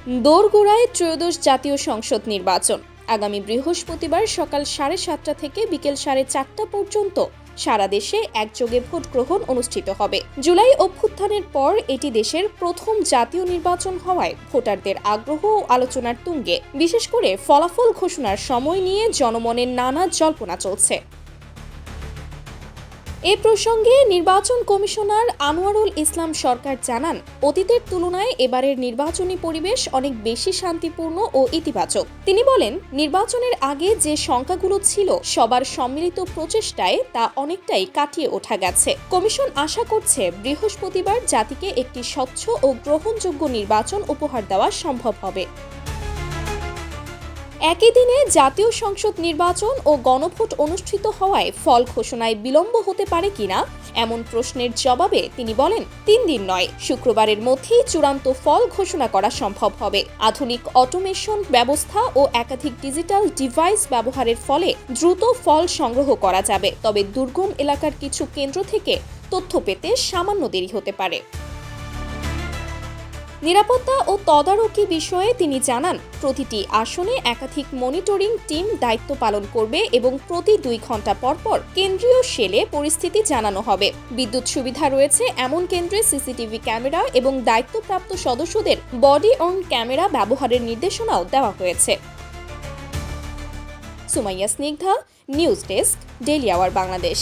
দোরগোড়ায় ত্রয়োদশ জাতীয় সংসদ নির্বাচন। আগামী বৃহস্পতিবার সকাল 7:30 থেকে বিকেল 4:30 পর্যন্ত সারা দেশে একযোগে ভোট গ্রহণ অনুষ্ঠিত হবে। জুলাই অভ্যুত্থানের পর এটি দেশের প্রথম জাতীয় নির্বাচন হওয়ায় ভোটারদের আগ্রহ ও আলোচনার তুঙ্গে। বিশেষ করে ফলাফল ঘোষণার সময় নিয়ে জনমনের নানা জল্পনা চলছে। এ প্রসঙ্গে নির্বাচন কমিশনার আনোয়ারুল ইসলাম সরকার জানান, অতীতের তুলনায় এবারের নির্বাচনী পরিবেশ অনেক বেশি শান্তিপূর্ণ ও ইতিবাচক। তিনি বলেন, নির্বাচনের আগে যে শঙ্কাগুলো ছিল সবার সম্মিলিত প্রচেষ্টায় তা অনেকটাই কাটিয়ে ওঠা গেছে। কমিশন আশা করছে বৃহস্পতিবার জাতিকে একটি স্বচ্ছ ও গ্রহণযোগ্য নির্বাচন উপহার দেওয়া সম্ভব হবে। একই দিনে জাতীয় সংসদ নির্বাচন ও গণভোট অনুষ্ঠিত হওয়ায় ফল ঘোষণায় বিলম্ব হতে পারে কিনা এমন প্রশ্নের জবাবে তিনি বলেন, 3 দিন নয়, শুক্রবারের মধ্যেই চূড়ান্ত ফল ঘোষণা করা সম্ভব হবে। আধুনিক অটোমেশন ব্যবস্থা ও একাধিক ডিজিটাল ডিভাইস ব্যবহারের ফলে দ্রুত ফল সংগ্রহ করা যাবে। তবে দুর্গম এলাকার কিছু কেন্দ্র থেকে তথ্য পেতে সামান্য দেরি হতে পারে। নিরাপত্তা ও তদারকি বিষয়ে তিনি জানান, প্রতিটি আসনে একাধিক মনিটরিং টিম দায়িত্ব পালন করবে এবং প্রতি 2 ঘন্টা পর পর কেন্দ্রীয় সেলে পরিস্থিতি জানানো হবে। বিদ্যুৎ সুবিধা রয়েছে এমন কেন্দ্রে সিসিটিভি ক্যামেরা এবং দায়িত্বপ্রাপ্ত সদস্যদের বডি অন ক্যামেরা ব্যবহারের নির্দেশনাও দেওয়া হয়েছে। Sumaiya Snigdha, news desk, daily our Bangladesh.